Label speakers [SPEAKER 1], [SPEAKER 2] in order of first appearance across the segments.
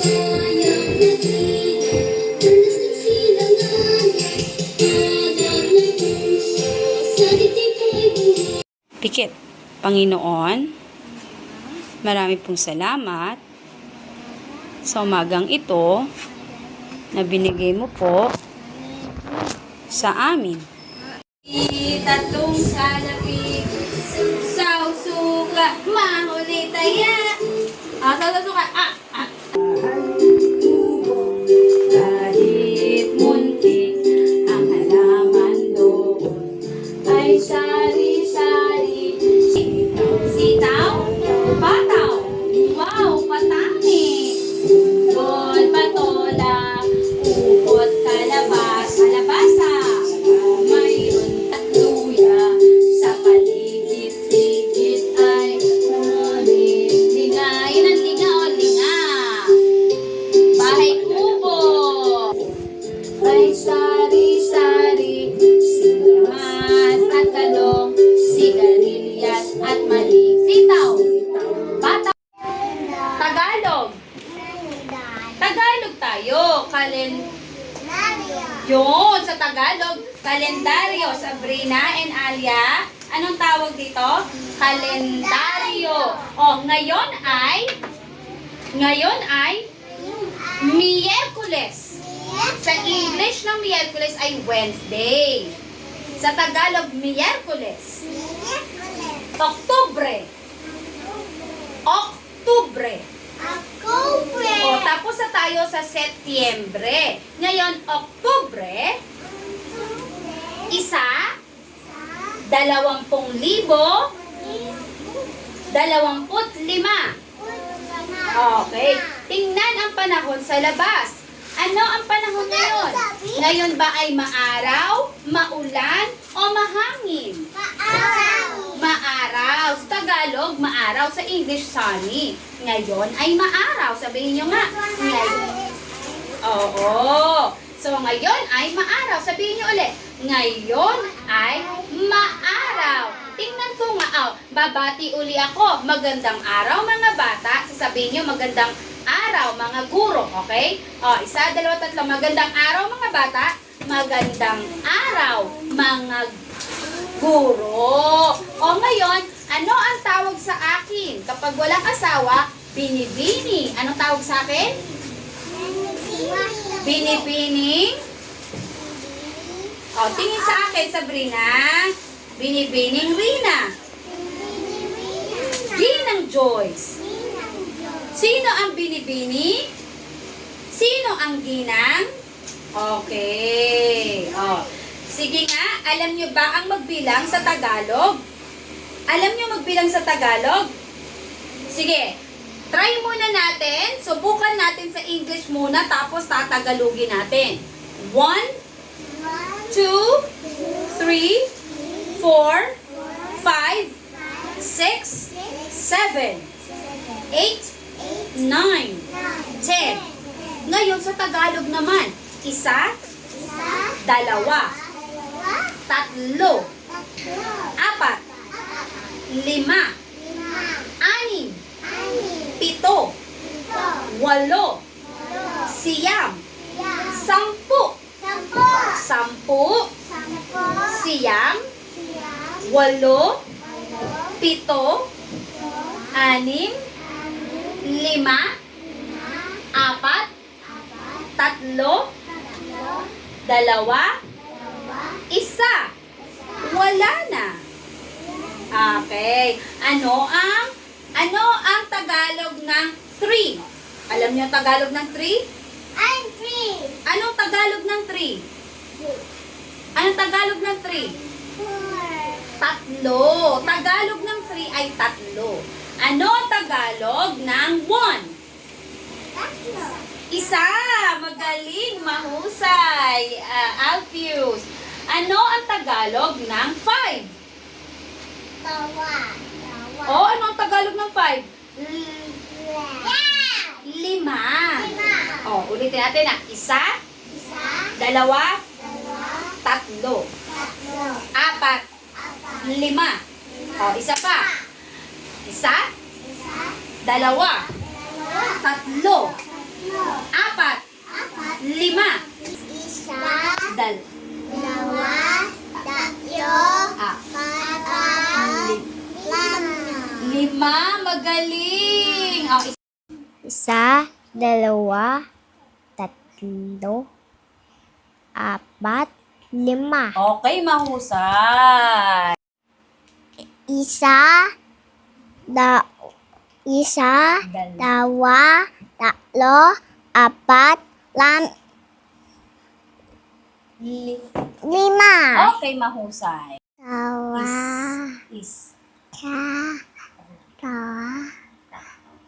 [SPEAKER 1] Pikit. Panginoon, marami pong salamat sa umagang ito na binigay mo po sa amin.
[SPEAKER 2] Tatlong salapi, sausuka, mahuli taya. Sausuka, Kahit muntik ang halaman doon ay sari-sari. Sitaw, bataw, wow, patani. Gold, patola, upot, kalabasa. Mayroon at luya sa paligid-ligid ay linga. Yan ang linga o linga. Bahay kubo. Ay sari-sari, singkamas at talong, sigarilyas at mali. Sitaw, bataw. Tagalog. Tagalog tayo. Yun, sa Tagalog, kalendaryo. Sabrina and Alia, anong tawag dito? Kalendaryo. Ngayon ay Miyerkules. Sa English ng Miyerkules ay Wednesday. Sa Tagalog, Miyerkules. Oktubre. Tapos na tayo sa Setyembre. Ngayon, Oktubre, 2025. Okay. Tingnan ang panahon sa labas. Ano ang panahon ngayon? Ngayon ba ay maaraw, maulan, o mahangin? Maaraw. Sa Tagalog, maaraw. Sa English, sunny. Ngayon ay maaraw. Sabihin nyo nga. Oo. So, ngayon ay maaraw. Sabihin nyo ulit. Ngayon ay maaraw. Tingnan ko nga. Babati uli ako. Magandang araw, mga bata. Sasabihin nyo, magandang araw, mga guro. Okay? 1, 2, 3. Magandang araw, mga bata. Magandang araw, mga guro. Ngayon, ano ang tawag sa akin? Kapag walang asawa, binibini. Anong tawag sa akin? Binibining. Tingin sa akin, Sabrina. Binibining Rina. Ginang Joyce. Sino ang binibini? Sino ang ginang? Okay. Sige nga, alam nyo ba ang magbilang sa Tagalog? Alam nyo magbilang sa Tagalog? Sige, try muna natin. Subukan natin sa English muna, tapos tatagalogin natin. 1, 2, 3, 4, 5, 6, 7, 8, 9, 10. Ngayon sa Tagalog naman, 1, 2, 3, 4, 5, 6, 7, 8, 9, 10. Siyam, 10, siyam, 8, 7, 6, 5, 4, 3, 2, 1. Wala na. Okay. Ano ang Tagalog ng 3? Alam niyo ang Tagalog ng 3? Anong Tagalog ng 3? Anong Tagalog ng 3? 3. Tagalog ng 3 ay 3. Ano ang Tagalog ng 1? 1. Magaling, mahusay. Alfius. Ano ang Tagalog ng 5? Ano ang Tagalog ng 5? 5. Ulitin natin na. 1, 2, 3, 4, 5, 6, 5. Isa pa. 1, 2, 3, 4, 5, 6, 7, 8, 9, 10. Apat. Lima.
[SPEAKER 3] Isa,
[SPEAKER 2] Dalawa.
[SPEAKER 3] tatlo,
[SPEAKER 2] Ah.
[SPEAKER 3] apat,
[SPEAKER 2] Lima. Magaling. Oh,
[SPEAKER 3] isa, dalawa, tatlo, apat, lima.
[SPEAKER 2] okay, mahusay.
[SPEAKER 3] Isa, dalawa, tatlo, apat, lima.
[SPEAKER 2] Okay, mahusay.
[SPEAKER 3] Dalawa,
[SPEAKER 2] Is.
[SPEAKER 3] dalawa,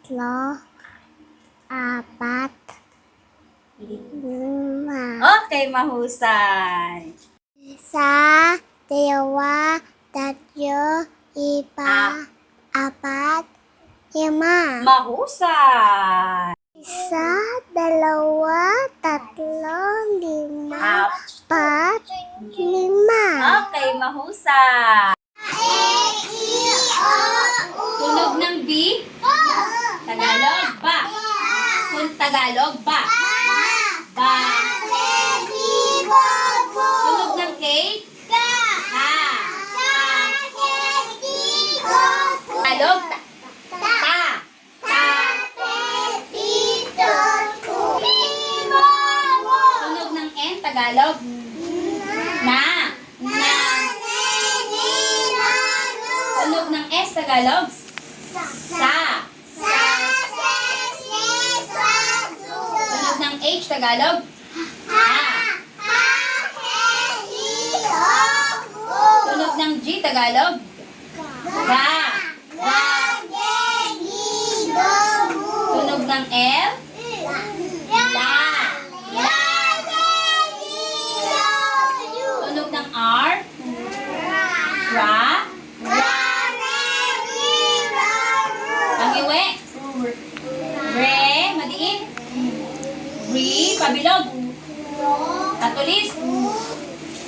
[SPEAKER 3] tatlo, apat, lima.
[SPEAKER 2] Okay, mahusay.
[SPEAKER 3] Isa, dalawa, tatlo, apat, lima.
[SPEAKER 2] Mahusay.
[SPEAKER 3] Isa, dalawa, tatlo, lima, apat, lima.
[SPEAKER 2] Okay, mahusay. Tunog ng B. Tagalog, ba. Kung Tagalog, ba. Ba. Tunog ng K. Ka. Tagalog, ta. Tunog ng N. Tagalog. Na. Tunog ng S. Tagalog. Sa. Tunog ng H. Tagalog. Ha. Tunog ng G. Tagalog. Ga. Tunog ng L. La. Tunog ng R. Ra. Pangiwi. Re. Madiin. Re. Pabilog. Katulis.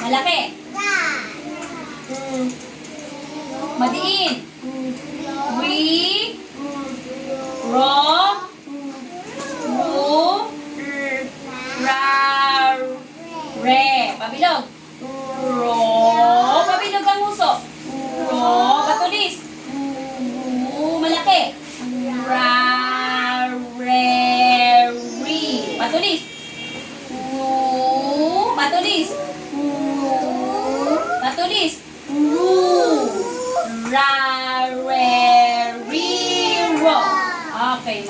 [SPEAKER 2] Malaki. Madiin. Re. Ro. Ru. Ra. Re. Pabilog. Ro. Pabilog ang uso. Ro. Patulis. Ru. Malaki. Ra. Re. Ri. Patulis. Ru. Patulis. Ru. Patulis. Ru. Ra. Re. Ri. Ro. Okay.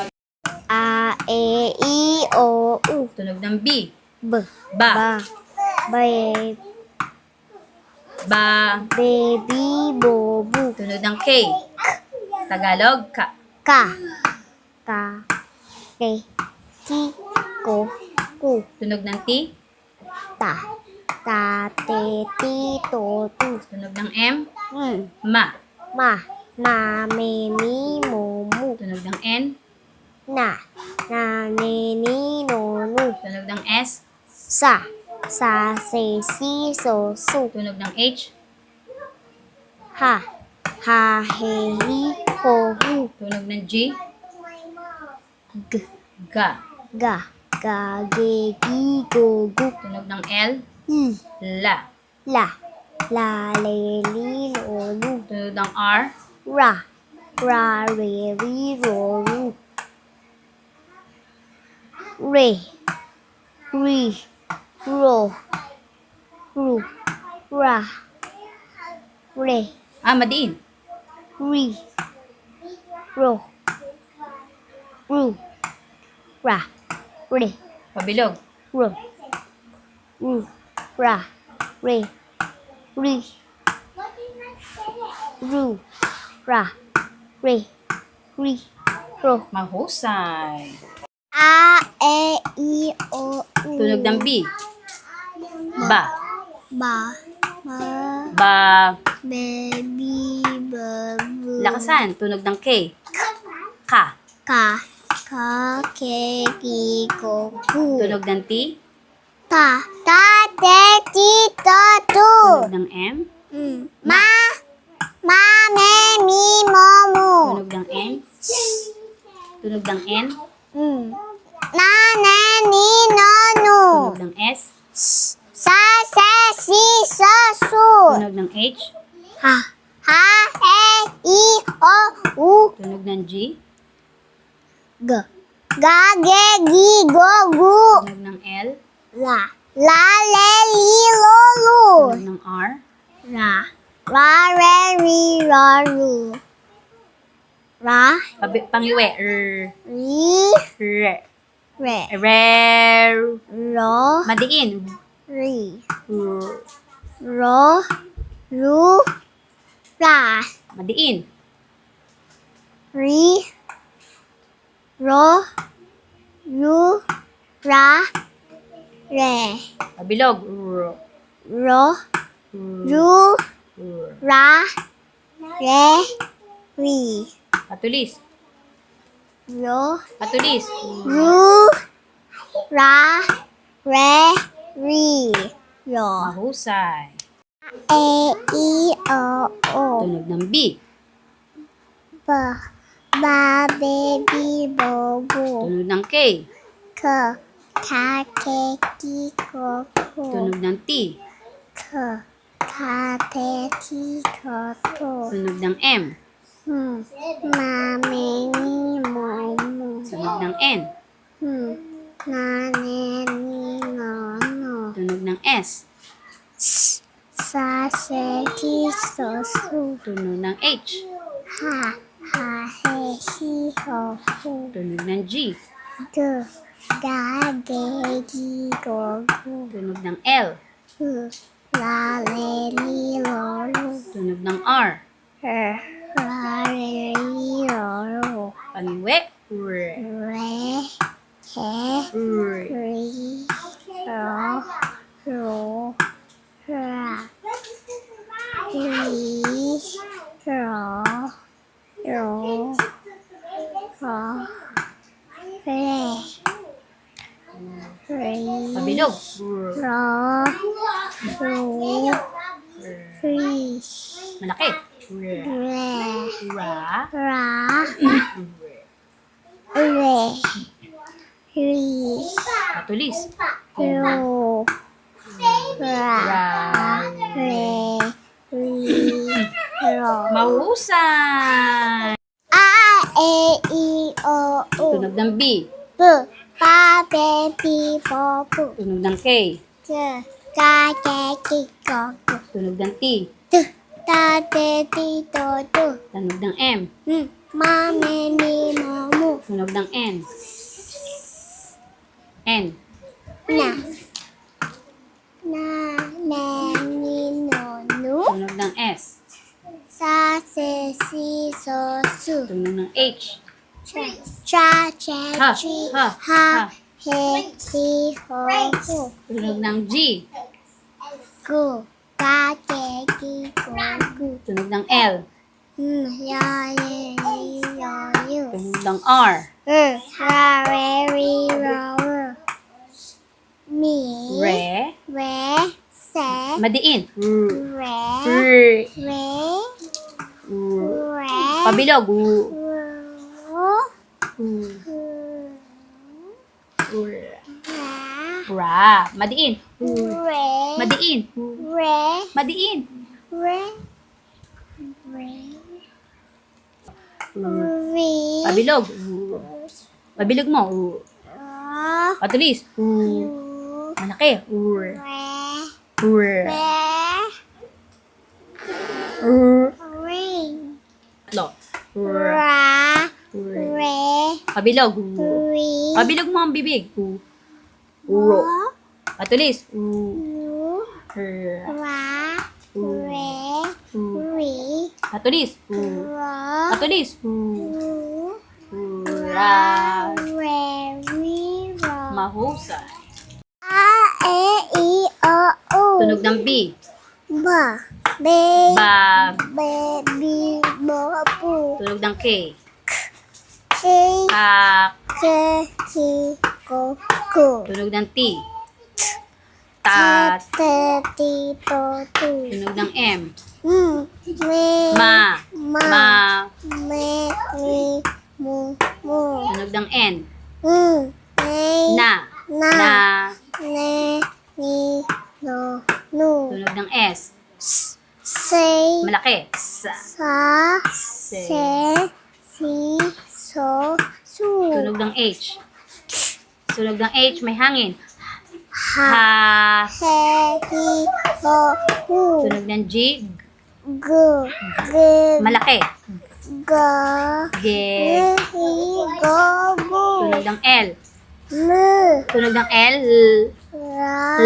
[SPEAKER 3] A, E, I, O, U.
[SPEAKER 2] Tunog ng B.
[SPEAKER 3] B.
[SPEAKER 2] Ba.
[SPEAKER 3] Baby,
[SPEAKER 2] Ba.
[SPEAKER 3] bobu.
[SPEAKER 2] Tunog ng K. Tagalog, ka.
[SPEAKER 3] Ka. Ke. Ki. Ko. Ku.
[SPEAKER 2] Tunog ng T.
[SPEAKER 3] Ta. Te. Ti. To. Tu.
[SPEAKER 2] Tunog ng M.
[SPEAKER 3] Mm.
[SPEAKER 2] Ma.
[SPEAKER 3] Ma, me, mi, mo, mu.
[SPEAKER 2] Tunog ng N.
[SPEAKER 3] Na, ne, ni, no, nu.
[SPEAKER 2] Tunog ng S.
[SPEAKER 3] Sa, se, si, so, su.
[SPEAKER 2] Tunog ng H.
[SPEAKER 3] Ha, he, hi, ho, hu.
[SPEAKER 2] Tunog ng G.
[SPEAKER 3] G,
[SPEAKER 2] Ga.
[SPEAKER 3] ge, gi, go, gu.
[SPEAKER 2] Tunog ng L.
[SPEAKER 3] I,
[SPEAKER 2] La.
[SPEAKER 3] le, li, lo, lu.
[SPEAKER 2] Tunog ng R.
[SPEAKER 3] Ra, re, ri, ro, ru. Re, ri, ro, ru. Ra, re,
[SPEAKER 2] Madiin.
[SPEAKER 3] ri, ro, ru. Ra, re,
[SPEAKER 2] Pabilog.
[SPEAKER 3] ro, ru. Ra, re, ri, ru. Ra, re, ri, ro.
[SPEAKER 2] Mahusay.
[SPEAKER 3] A, E, I, O, U.
[SPEAKER 2] Tunog ng B. Ba.
[SPEAKER 3] Ba.
[SPEAKER 2] Ba.
[SPEAKER 3] Baby, babu.
[SPEAKER 2] Lakasan. Tunog ng K. Ka.
[SPEAKER 3] Ka. Ke, ki, ko, ku.
[SPEAKER 2] Tunog ng T.
[SPEAKER 3] Ta, te, ti, to, tu.
[SPEAKER 2] Tunog ng M.
[SPEAKER 3] Ma, me, mi, mo, mu.
[SPEAKER 2] Tunog ng N. Tunog ng N.
[SPEAKER 3] Na, ne, ni, no, nu.
[SPEAKER 1] Tunog ng S.
[SPEAKER 3] Sa, se, si, so, su.
[SPEAKER 1] Tunog ng H.
[SPEAKER 3] Ha, ha, e, i, o, u.
[SPEAKER 1] Tunog ng G.
[SPEAKER 3] G. Ga, ge, gi, go, gu.
[SPEAKER 1] Tunog ng L.
[SPEAKER 3] La. La, le, li, lo, lu.
[SPEAKER 1] Tunog ng R.
[SPEAKER 3] Ra. Ra, re, ri, ro, ru. Ra.
[SPEAKER 1] Pangiwi.
[SPEAKER 3] Ri.
[SPEAKER 1] Re.
[SPEAKER 3] Re.
[SPEAKER 1] Re.
[SPEAKER 3] Ro.
[SPEAKER 1] Madiin.
[SPEAKER 3] Ri.
[SPEAKER 1] R.
[SPEAKER 3] Ro. Ru. Ra.
[SPEAKER 1] Madiin.
[SPEAKER 3] Ri. Ro. Ru. Ra. Re.
[SPEAKER 1] Pabilog. R.
[SPEAKER 3] Ro. Ru. Ra. Re. Ri.
[SPEAKER 1] Patulis.
[SPEAKER 3] Ro.
[SPEAKER 1] Patulis.
[SPEAKER 3] Ru. Ra. Re. Ri. Ro.
[SPEAKER 1] Mahusay.
[SPEAKER 3] E. I. O. O.
[SPEAKER 1] Tunog ng B.
[SPEAKER 3] Ba. Ba. Baby. Bo. Bo.
[SPEAKER 1] Tunog ng K.
[SPEAKER 3] K. Ka. Ke. Ki. Ko. Ko.
[SPEAKER 1] Tunog ng T.
[SPEAKER 3] K. Ka. Te. Ti. Ko. Ko.
[SPEAKER 1] Tunog ng M.
[SPEAKER 3] Ma. Me. Ni. Mo. Mo.
[SPEAKER 1] Tunog ng N.
[SPEAKER 3] Na. Ne. Ni. No. No.
[SPEAKER 1] Tunog ng S.
[SPEAKER 3] Sa. Se. Ti. So. Su.
[SPEAKER 1] Tunog ng H.
[SPEAKER 3] Ha. Ha. He. Hi. Ho. Hu.
[SPEAKER 1] Tunog ng G.
[SPEAKER 3] G. Ga. Ge. Gi. Go. Gu.
[SPEAKER 1] Tunog ng L.
[SPEAKER 3] La. Le. Li. Lo. Lu.
[SPEAKER 1] Tunog ng R.
[SPEAKER 3] Ra. Re. Ri. Ro. Ru.
[SPEAKER 1] Pangiwi. R.
[SPEAKER 3] Re. He.
[SPEAKER 1] R.
[SPEAKER 3] Ri. Ro. Ru. Ra. Ri. Ro. Ru. Ro. Re. Ri.
[SPEAKER 1] Pabilog. R.
[SPEAKER 3] Ro. Ru. Ri.
[SPEAKER 1] Malaki. R.
[SPEAKER 3] Re.
[SPEAKER 1] Ra.
[SPEAKER 3] Ra.
[SPEAKER 1] R.
[SPEAKER 3] Re. Ri.
[SPEAKER 1] Patulis.
[SPEAKER 3] Ru. Ra.
[SPEAKER 1] Ra.
[SPEAKER 3] Re. Ri. Ro.
[SPEAKER 1] Mahusay.
[SPEAKER 3] A. E. I. O. U.
[SPEAKER 1] Tunog ng B.
[SPEAKER 3] B. Ba. Be. Bi. Bo. Bu.
[SPEAKER 1] Tunog ng K.
[SPEAKER 3] G. Ga. Ge. Gi. Go. Gu.
[SPEAKER 1] Tunog ng T.
[SPEAKER 3] D. Da. De. Di. Do. Du.
[SPEAKER 1] Tunog ng M.
[SPEAKER 3] Ma. Me. Ni. Mo. Mu.
[SPEAKER 1] Tunog ng N. N.
[SPEAKER 3] Na. Na. Ne. Ni. No. Nu.
[SPEAKER 1] Tunog ng S.
[SPEAKER 3] Sa. Se. Si. So. Su.
[SPEAKER 1] Tunog ng H.
[SPEAKER 3] Cha. Che.
[SPEAKER 1] Ha.
[SPEAKER 3] Chi.
[SPEAKER 1] Ha.
[SPEAKER 3] Ha.
[SPEAKER 1] Ha.
[SPEAKER 3] He. Hi. Ho. Hu.
[SPEAKER 1] Tunog ng G.
[SPEAKER 3] Gu. Ga. Ge. Gi. Go. Gu.
[SPEAKER 1] Tunog ng L.
[SPEAKER 3] Ya. Ye. Li. Yo. Yu.
[SPEAKER 1] Tunog ng R.
[SPEAKER 3] Ra. Re. Ri. Ro. Ru. Mi.
[SPEAKER 1] Re.
[SPEAKER 3] Re. Se.
[SPEAKER 1] Madiin. R.
[SPEAKER 3] Re.
[SPEAKER 1] R.
[SPEAKER 3] Re.
[SPEAKER 1] R.
[SPEAKER 3] Re.
[SPEAKER 1] Pabilog. R.
[SPEAKER 3] Ru.
[SPEAKER 1] R.
[SPEAKER 3] Ra.
[SPEAKER 1] Ra. Madiin. R.
[SPEAKER 3] Re.
[SPEAKER 1] Madiin.
[SPEAKER 3] Re.
[SPEAKER 1] Madiin.
[SPEAKER 3] Re. Re.
[SPEAKER 1] R.
[SPEAKER 3] Ri.
[SPEAKER 1] Pabilog. R. Pabilog mo. R.
[SPEAKER 3] Ra.
[SPEAKER 1] Patulis. R.
[SPEAKER 3] Ru.
[SPEAKER 1] Malaki. R.
[SPEAKER 3] Re.
[SPEAKER 1] R.
[SPEAKER 3] Re.
[SPEAKER 1] R.
[SPEAKER 3] Ring.
[SPEAKER 1] Tatlo. R.
[SPEAKER 3] Ra.
[SPEAKER 1] R.
[SPEAKER 3] Re.
[SPEAKER 1] Pabilog. R.
[SPEAKER 3] Ri.
[SPEAKER 1] Pabilog mo ang bibig. R. R. Patulis. R.
[SPEAKER 3] Ru.
[SPEAKER 1] R.
[SPEAKER 3] Ra. Re. Ri.
[SPEAKER 1] Patulis. R.
[SPEAKER 3] Ra.
[SPEAKER 1] Patulis. R.
[SPEAKER 3] Ru.
[SPEAKER 1] Ra.
[SPEAKER 3] Re. Ri. Ro.
[SPEAKER 1] Mahusay.
[SPEAKER 3] A. E. I. O. U.
[SPEAKER 1] Tunog ng B.
[SPEAKER 3] Ba. Be.
[SPEAKER 1] Ba.
[SPEAKER 3] Be. Bi. Bo. Bu.
[SPEAKER 1] Tunog ng K.
[SPEAKER 3] Ki.
[SPEAKER 1] Ka.
[SPEAKER 3] Ke. Ki. Ko. Ku.
[SPEAKER 1] Tunog ng T. Ta.
[SPEAKER 3] Te. Ti. To. Tu.
[SPEAKER 1] Tunog ng M.
[SPEAKER 3] Me.
[SPEAKER 1] Ma.
[SPEAKER 3] Ma.
[SPEAKER 1] Ma.
[SPEAKER 3] Me. Mi. Mu. Mu.
[SPEAKER 1] Tunog ng N.
[SPEAKER 3] Me. Na.
[SPEAKER 2] Na.
[SPEAKER 3] Ne. Ni. No. Nu.
[SPEAKER 2] Tunog ng S.
[SPEAKER 3] Say.
[SPEAKER 2] Malaki. Sa.
[SPEAKER 3] Sa. Se. Si. So. Su.
[SPEAKER 2] Tunog ng H. Tunog ng H, may hangin.
[SPEAKER 3] Ha.
[SPEAKER 2] Ha.
[SPEAKER 3] He. Hi. Ho. Hu.
[SPEAKER 2] Tunog ng G.
[SPEAKER 3] Gu. Ge.
[SPEAKER 2] Malaki.
[SPEAKER 3] Ga.
[SPEAKER 2] Ge.
[SPEAKER 3] Hi. Go. Gu.
[SPEAKER 2] Tunog ng L.
[SPEAKER 3] Mu.
[SPEAKER 2] Tunog ng L.
[SPEAKER 3] Ra.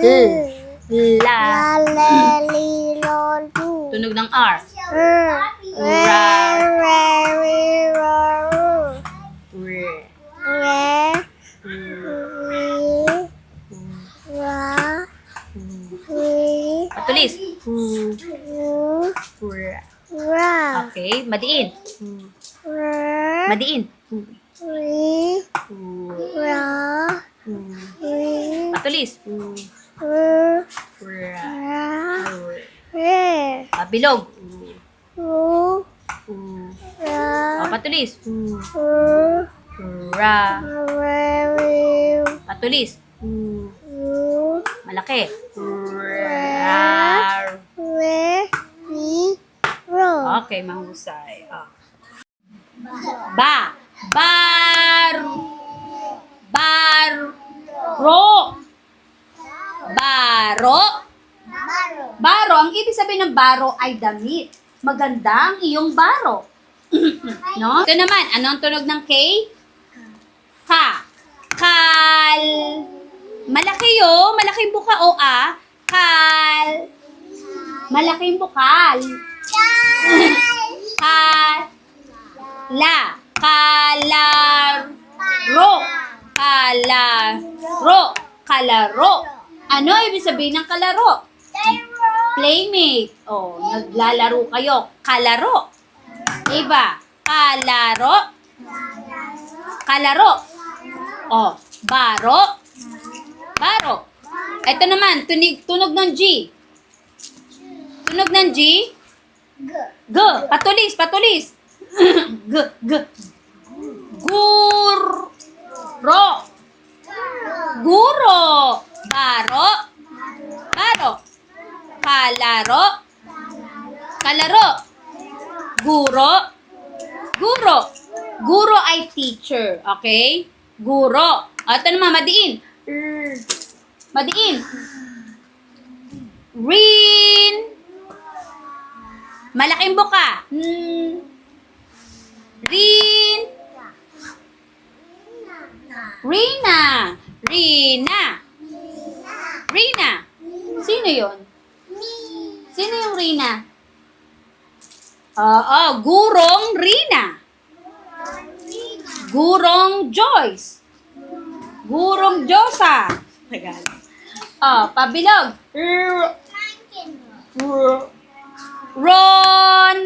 [SPEAKER 2] La.
[SPEAKER 3] La. Le. Li. Lo. Lu.
[SPEAKER 2] Tunog ng R.
[SPEAKER 3] Ra. Re. Ri. Ro. Ru.
[SPEAKER 2] R.
[SPEAKER 3] Re. Ri. Ra. Ri.
[SPEAKER 2] Patulis.
[SPEAKER 3] Ru.
[SPEAKER 2] R.
[SPEAKER 3] Ra.
[SPEAKER 2] Okay, madiin.
[SPEAKER 3] Ra.
[SPEAKER 2] Madiin.
[SPEAKER 3] Ri. Ra. Ri.
[SPEAKER 2] Patulis.
[SPEAKER 3] Ru.
[SPEAKER 2] R.
[SPEAKER 3] Ra. Re.
[SPEAKER 2] Bilog.
[SPEAKER 3] Ru. Ra.
[SPEAKER 2] Patulis.
[SPEAKER 3] Ru.
[SPEAKER 2] Ra.
[SPEAKER 3] Re. Ri.
[SPEAKER 2] Patulis.
[SPEAKER 3] Ru.
[SPEAKER 2] Malaki. R.
[SPEAKER 3] Re. Ri. Ro.
[SPEAKER 2] Okay, mahusay. Ba. Bar. Bar. Ro. Baro. Baro. Ang ibig sabihin ng baro ay damit. Maganda ang iyong baro. No? Ito naman, anong tunog ng K? Ka. Kal. Malaki yo. Malaking buka o a. Kal. Malaking bukal. La. Kalaro. Kalaro. Kalaro. Ano ibig sabihin ng kalaro? Playmate. Oh, naglalaro kayo. Kalaro. Diba? Kalaro. Kalaro. Oh, baro. Baro. Ito naman, tunog ng G. Tunog ng G. G. Patulis, patulis. G. G. Guro. Guro. Baro. Baro. Kalaro. Kalaro. Guro. Guro. Guro ay teacher. Okay? Guro. Ito naman, madiin. Madiin. Rin. Malaking buka. Rin. Rina. Rina. Rina. Sino yun? Sino yung Rina? Oo, Gurong Rina. Gurong Joyce. Gurong Josa. Tagalog. Pabilog. Ron.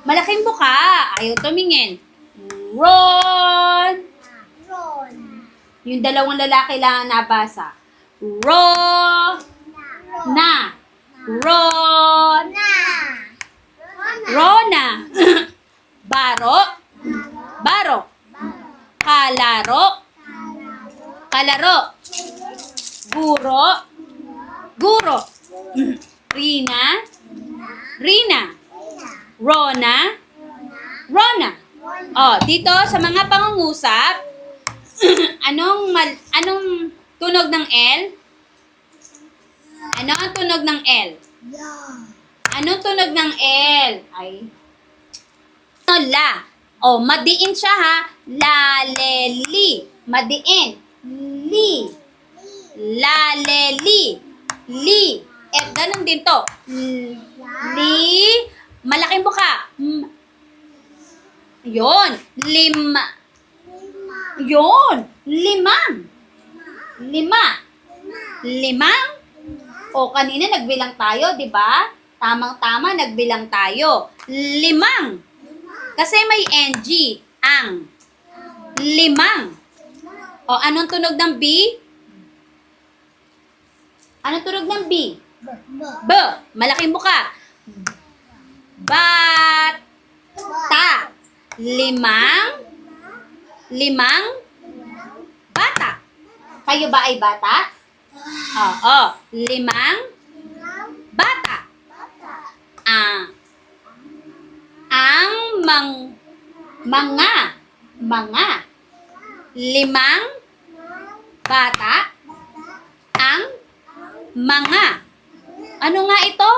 [SPEAKER 2] Malaking buka. Ayaw tumingin. Ron. Yung dalawang lalaki lang nabasa. Na. Rona. Baro. Baro. Kalaro. Kalaro. Guro. Guro. Rina. Rina. Rona. Rona. Dito sa mga pangungusap, anong tunog ng L? Ano ang tunog ng L? Anong tunog ng L? Ay. La. Madiin siya ha. La, le, li. Madiin. Li. La, le, li. Li. Ganun din to. Li. Malaking buka. Yon. Lima. Yon. Limang. Lima. Limang. Kanina nagbilang tayo, di ba? Tamang-tama, nagbilang tayo. Limang. Kasi may NG. Ang. Limang. Anong tunog ng B? Anong tunog ng B? B. Malaking buka. Bata. Limang. Limang. Bata. Kayo ba ay bata? Oo. 5 bata. Ang mga 5 bata ang mga ano nga ito?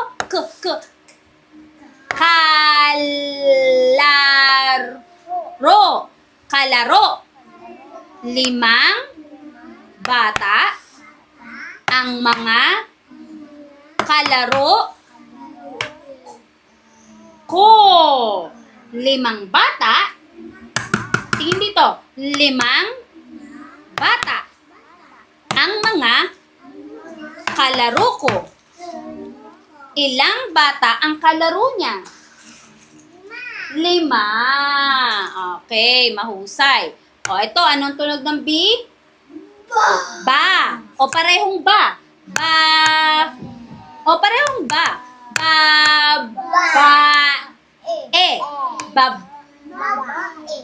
[SPEAKER 2] Kalaro. 5 bata ang mga kalaro ko. 5 bata. Tingin dito. 5 bata ang mga kalaro ko. Ilang bata ang kalaro niya? 5. Okay, mahusay. O, ito, anong tunog ng B? Ba. O, parehong ba? Ba. O, parehong ba? Ba. Ba. Bab.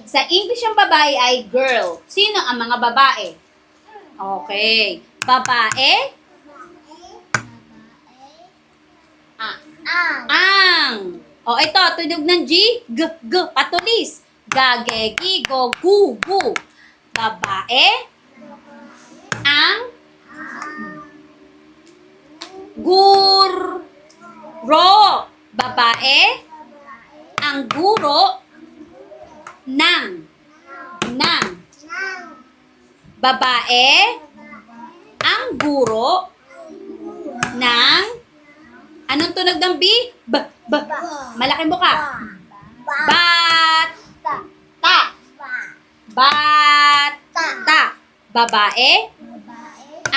[SPEAKER 2] Sa English ang babae ay girl. Sino ang mga babae? Okay. Babae? Ang. O, ito, tunog ng G. Patulis. Gagegi, go, gu. Babae? Ang guro. Babae? Ang guro ng. Babae? Ang guro ng. Anong tunog ng B? Malaking buka. Bata. Babae?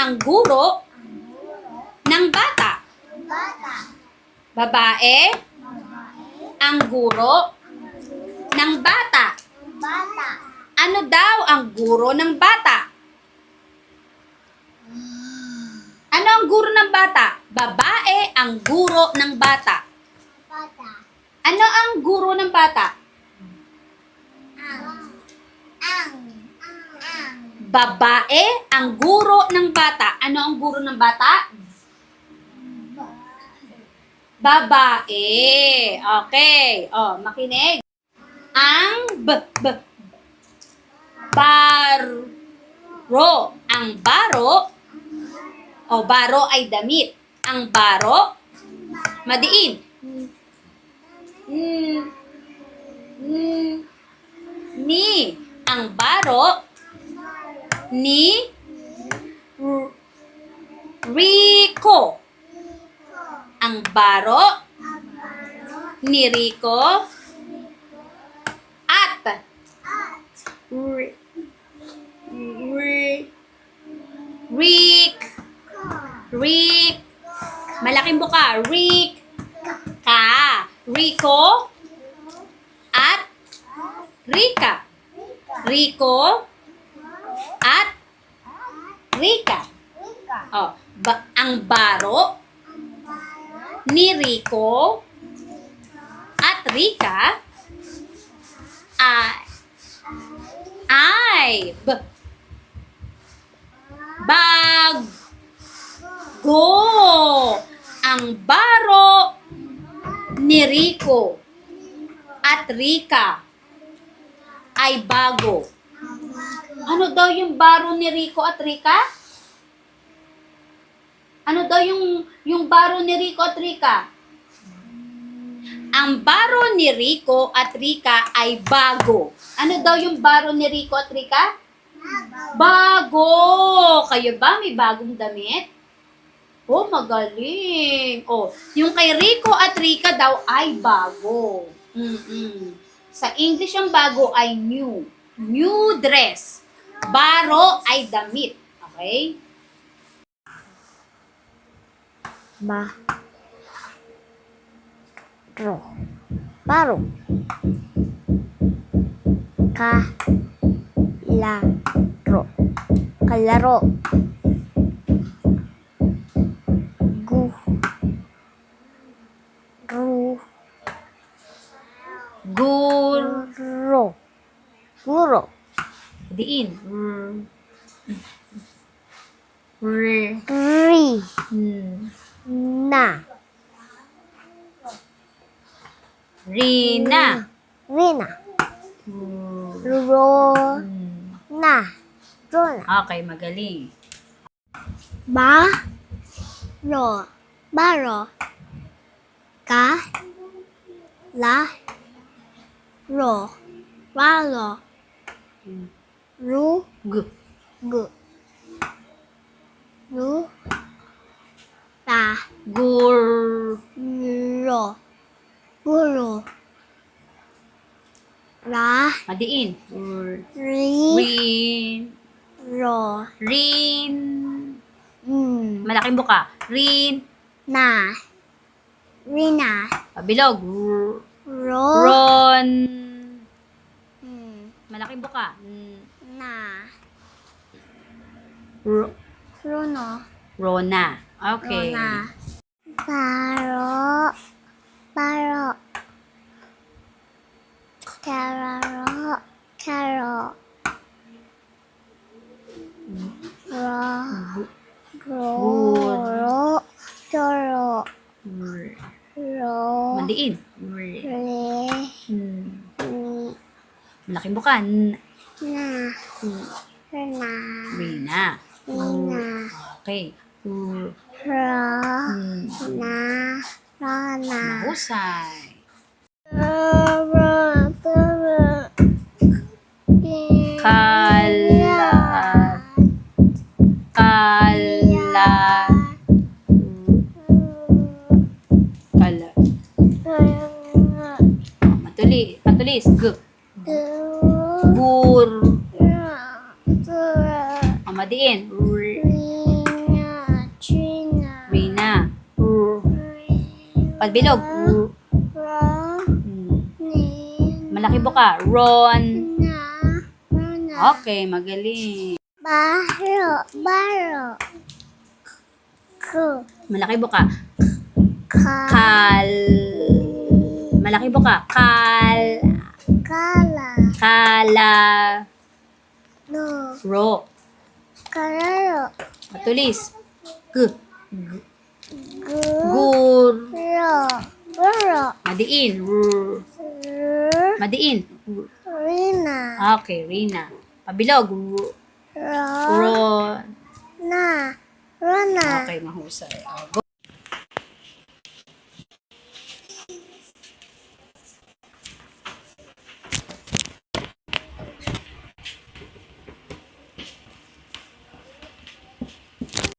[SPEAKER 2] Ang guro ng bata. Babae? Ang guro ng bata. Ano daw ang guro ng bata? Ano ang guro ng bata? Babae ang guro ng bata. Ano ang guro ng bata? Babae ang guro ng bata. Ano ang guro ng bata? Babae. Okay. O, makinig. Ang baro. Ang baro. O, baro ay damit. Ang baro. Madiin. Ni. Ang baro. Ni. Rico. Ang baro. Ni Rico. At. Rick. Malaking buka. Rick. Rico. At. Rika. Rico. At. Rika. Oh, ang baro ni Rico at Rika ay bago. Ang baro ni Rico at Rika ay bago. Ano daw yung baro ni Rico at Rika? Ano daw yung baro ni Rico at Rika? Ang baro ni Rico at Rika ay bago. Ano daw yung baro ni Rico at Rika? Bago. Kayo ba may bagong damit? Oh, magaling. Oh, yung kay Rico at Rika daw ay bago. Sa English ang bago ay new. New dress. Baro ay damit. Okay?
[SPEAKER 3] Baro. Kalaro. Guro.
[SPEAKER 1] Diin.
[SPEAKER 3] Ri. Na.
[SPEAKER 1] Rina.
[SPEAKER 3] Rina. Ro. Na. Rona.
[SPEAKER 1] Okay, magaling.
[SPEAKER 3] Ba. Ro. Baro. Ka. La. Ro. Ralo. Ru.
[SPEAKER 1] G.
[SPEAKER 3] Gu. Ru. Ta.
[SPEAKER 1] Gur.
[SPEAKER 3] Ro. Guru. Ra.
[SPEAKER 1] Madiin.
[SPEAKER 3] Ri.
[SPEAKER 1] Rin.
[SPEAKER 3] Ro.
[SPEAKER 1] Rin.
[SPEAKER 3] Mm.
[SPEAKER 1] Malaking buka. Rin.
[SPEAKER 3] Na. Rina.
[SPEAKER 1] Pabilog.
[SPEAKER 3] Ro.
[SPEAKER 1] Ron.
[SPEAKER 3] Mm.
[SPEAKER 1] Malaking buka.
[SPEAKER 3] Na.
[SPEAKER 1] Ro-
[SPEAKER 3] Runo.
[SPEAKER 1] Rona. Okay.
[SPEAKER 3] Rona. Baro. Baro. Cararo. Caro. Ro.
[SPEAKER 1] Good.
[SPEAKER 3] Ro. Toro.
[SPEAKER 1] R-
[SPEAKER 3] Ro.
[SPEAKER 1] Mandiin.
[SPEAKER 3] Re.
[SPEAKER 1] Hmm.
[SPEAKER 3] Ni.
[SPEAKER 1] Malaking buka.
[SPEAKER 3] Na. Rena.
[SPEAKER 1] Rina.
[SPEAKER 3] Nina.
[SPEAKER 1] Okay.
[SPEAKER 3] Ro.
[SPEAKER 1] Hmm.
[SPEAKER 3] Na. Rona.
[SPEAKER 1] Mahusay. Kalat. Kalat. Kalat. Matulis. G. Gur. Madiin. Rina. Pagbilog. Hmm. Malaki buka. Ron. Okay, magaling.
[SPEAKER 3] Baro. Ku.
[SPEAKER 1] Malaki buka.
[SPEAKER 3] Ka.
[SPEAKER 1] Kal. Malaki buka. Kal.
[SPEAKER 3] Kala.
[SPEAKER 1] Kala.
[SPEAKER 3] No.
[SPEAKER 1] Ro.
[SPEAKER 3] Kararo.
[SPEAKER 1] Matulis. G.
[SPEAKER 3] Gu.
[SPEAKER 1] Gur.
[SPEAKER 3] Ro. Guro.
[SPEAKER 1] Madiin. Madiin.
[SPEAKER 3] Rina.
[SPEAKER 1] Okay, Rina. Pabilog.
[SPEAKER 3] Ro.
[SPEAKER 1] Ron.
[SPEAKER 3] Na. Rona.
[SPEAKER 1] Okay, mahusay. Go.